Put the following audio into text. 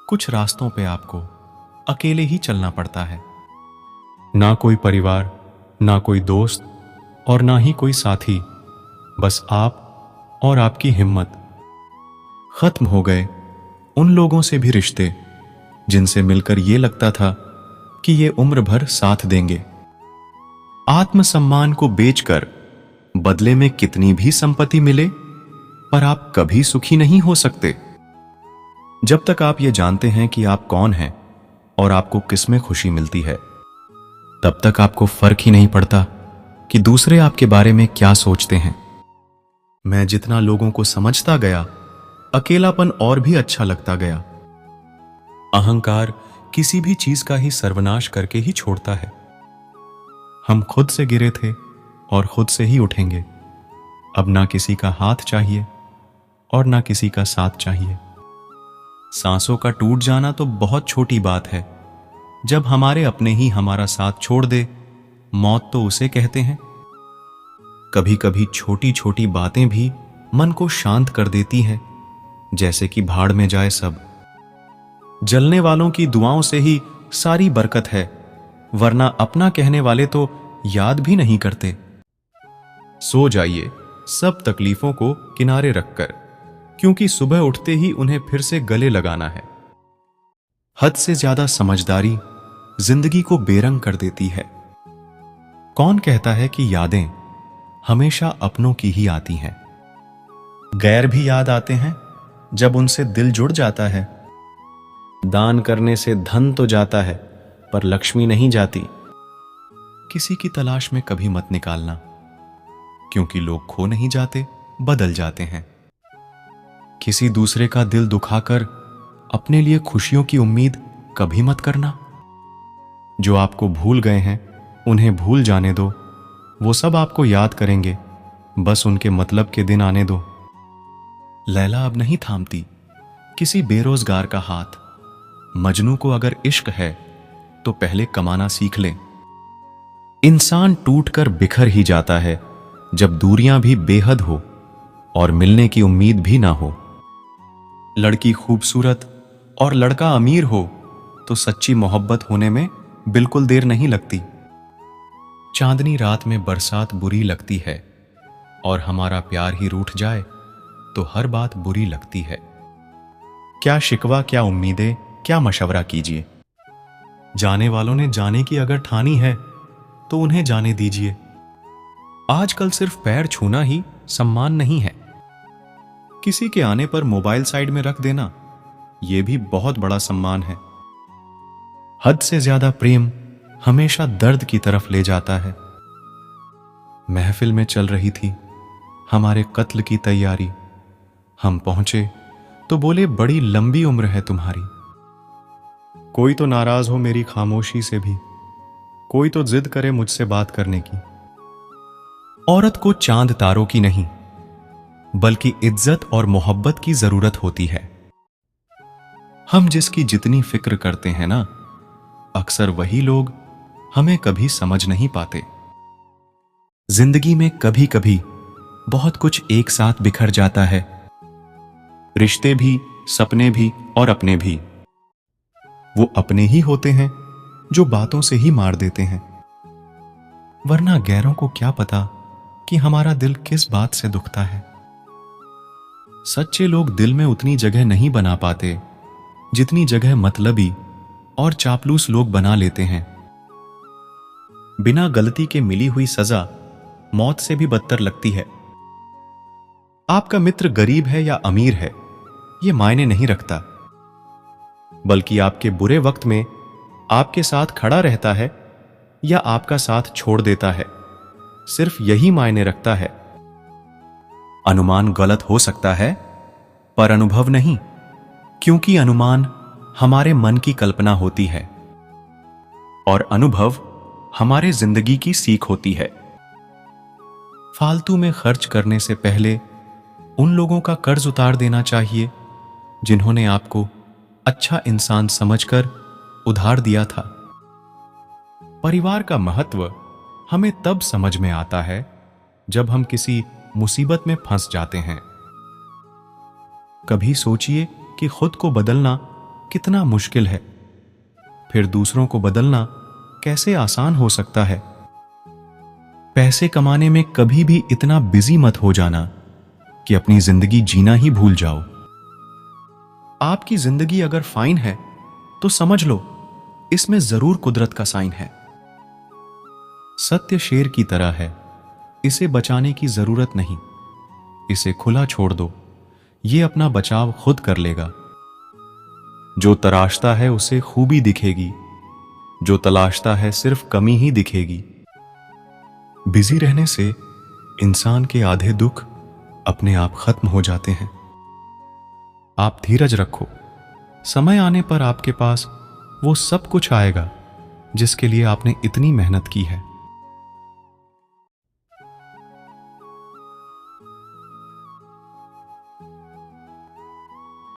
कुछ रास्तों पे आपको अकेले ही चलना पड़ता है। ना कोई परिवार, ना कोई दोस्त और ना ही कोई साथी, बस आप और आपकी हिम्मत। खत्म हो गए उन लोगों से भी रिश्ते जिनसे मिलकर ये लगता था कि ये उम्र भर साथ देंगे। आत्मसम्मान को बेचकर बदले में कितनी भी संपत्ति मिले, पर आप कभी सुखी नहीं हो सकते जब तक आप ये जानते हैं कि आप कौन हैं और आपको किस में खुशी मिलती है। तब तक आपको फर्क ही नहीं पड़ता कि दूसरे आपके बारे में क्या सोचते हैं। मैं जितना लोगों को समझता गया, अकेलापन और भी अच्छा लगता गया। अहंकार किसी भी चीज का ही सर्वनाश करके ही छोड़ता है। हम खुद से गिरे थे और खुद से ही उठेंगे। अब ना किसी का हाथ चाहिए और ना किसी का साथ चाहिए। सांसों का टूट जाना तो बहुत छोटी बात है। जब हमारे अपने ही हमारा साथ छोड़ दे, मौत तो उसे कहते हैं। कभी कभी छोटी छोटी बातें भी मन को शांत कर देती हैं, जैसे कि भाड़ में जाए सब। जलने वालों की दुआओं से ही सारी बरकत है, वरना अपना कहने वाले तो याद भी नहीं करते। सो जाइए सब तकलीफों को किनारे रखकर, क्योंकि सुबह उठते ही उन्हें फिर से गले लगाना है। हद से ज्यादा समझदारी जिंदगी को बेरंग कर देती है। कौन कहता है कि यादें हमेशा अपनों की ही आती हैं? गैर भी याद आते हैं जब उनसे दिल जुड़ जाता है। दान करने से धन तो जाता है, पर लक्ष्मी नहीं जाती। किसी की तलाश में कभी मत निकालना, क्योंकि लोग खो नहीं जाते, बदल जाते हैं। किसी दूसरे का दिल दुखाकर अपने लिए खुशियों की उम्मीद कभी मत करना। जो आपको भूल गए हैं उन्हें भूल जाने दो, वो सब आपको याद करेंगे, बस उनके मतलब के दिन आने दो। लैला अब नहीं थामती किसी बेरोजगार का हाथ। मजनू को अगर इश्क है तो पहले कमाना सीख ले। इंसान टूटकर बिखर ही जाता है जब दूरियां भी बेहद हो और मिलने की उम्मीद भी ना हो। लड़की खूबसूरत और लड़का अमीर हो तो सच्ची मोहब्बत होने में बिल्कुल देर नहीं लगती। चांदनी रात में बरसात बुरी लगती है, और हमारा प्यार ही रूठ जाए तो हर बात बुरी लगती है। क्या शिकवा, क्या उम्मीदें, क्या मशवरा कीजिए। जाने वालों ने जाने की अगर ठानी है तो उन्हें जाने दीजिए। आजकल सिर्फ पैर छूना ही सम्मान नहीं है। किसी के आने पर मोबाइल साइड में रख देना, यह भी बहुत बड़ा सम्मान है। हद से ज्यादा प्रेम हमेशा दर्द की तरफ ले जाता है। महफिल में चल रही थी हमारे कत्ल की तैयारी। हम पहुंचे तो बोले, बड़ी लंबी उम्र है तुम्हारी। कोई तो नाराज हो मेरी खामोशी से भी, कोई तो जिद करे मुझसे बात करने की। औरत को चांद तारों की नहीं, बल्कि इज्जत और मोहब्बत की जरूरत होती है। हम जिसकी जितनी फिक्र करते हैं ना, अक्सर वही लोग हमें कभी समझ नहीं पाते। जिंदगी में कभी कभी बहुत कुछ एक साथ बिखर जाता है, रिश्ते भी, सपने भी और अपने भी। वो अपने ही होते हैं जो बातों से ही मार देते हैं, वरना गैरों को क्या पता कि हमारा दिल किस बात से दुखता है। सच्चे लोग दिल में उतनी जगह नहीं बना पाते जितनी जगह मतलबी और चापलूस लोग बना लेते हैं। बिना गलती के मिली हुई सजा मौत से भी बदतर लगती है। आपका मित्र गरीब है या अमीर है, यह मायने नहीं रखता, बल्कि आपके बुरे वक्त में आपके साथ खड़ा रहता है या आपका साथ छोड़ देता है, सिर्फ यही मायने रखता है। अनुमान गलत हो सकता है, पर अनुभव नहीं, क्योंकि अनुमान हमारे मन की कल्पना होती है और अनुभव हमारे जिंदगी की सीख होती है। फालतू में खर्च करने से पहले उन लोगों का कर्ज उतार देना चाहिए जिन्होंने आपको अच्छा इंसान समझकर उधार दिया था। परिवार का महत्व हमें तब समझ में आता है जब हम किसी मुसीबत में फंस जाते हैं। कभी सोचिए कि खुद को बदलना कितना मुश्किल है, फिर दूसरों को बदलना कैसे आसान हो सकता है। पैसे कमाने में कभी भी इतना बिजी मत हो जाना कि अपनी जिंदगी जीना ही भूल जाओ। आपकी जिंदगी अगर फाइन है तो समझ लो इसमें जरूर कुदरत का साइन है। सत्य शेर की तरह है, इसे बचाने की जरूरत नहीं, इसे खुला छोड़ दो, ये अपना बचाव खुद कर लेगा। जो तराशता है उसे खूबी दिखेगी, जो तलाशता है सिर्फ कमी ही दिखेगी। बिजी रहने से इंसान के आधे दुख अपने आप खत्म हो जाते हैं। आप धीरज रखो, समय आने पर आपके पास वो सब कुछ आएगा जिसके लिए आपने इतनी मेहनत की है।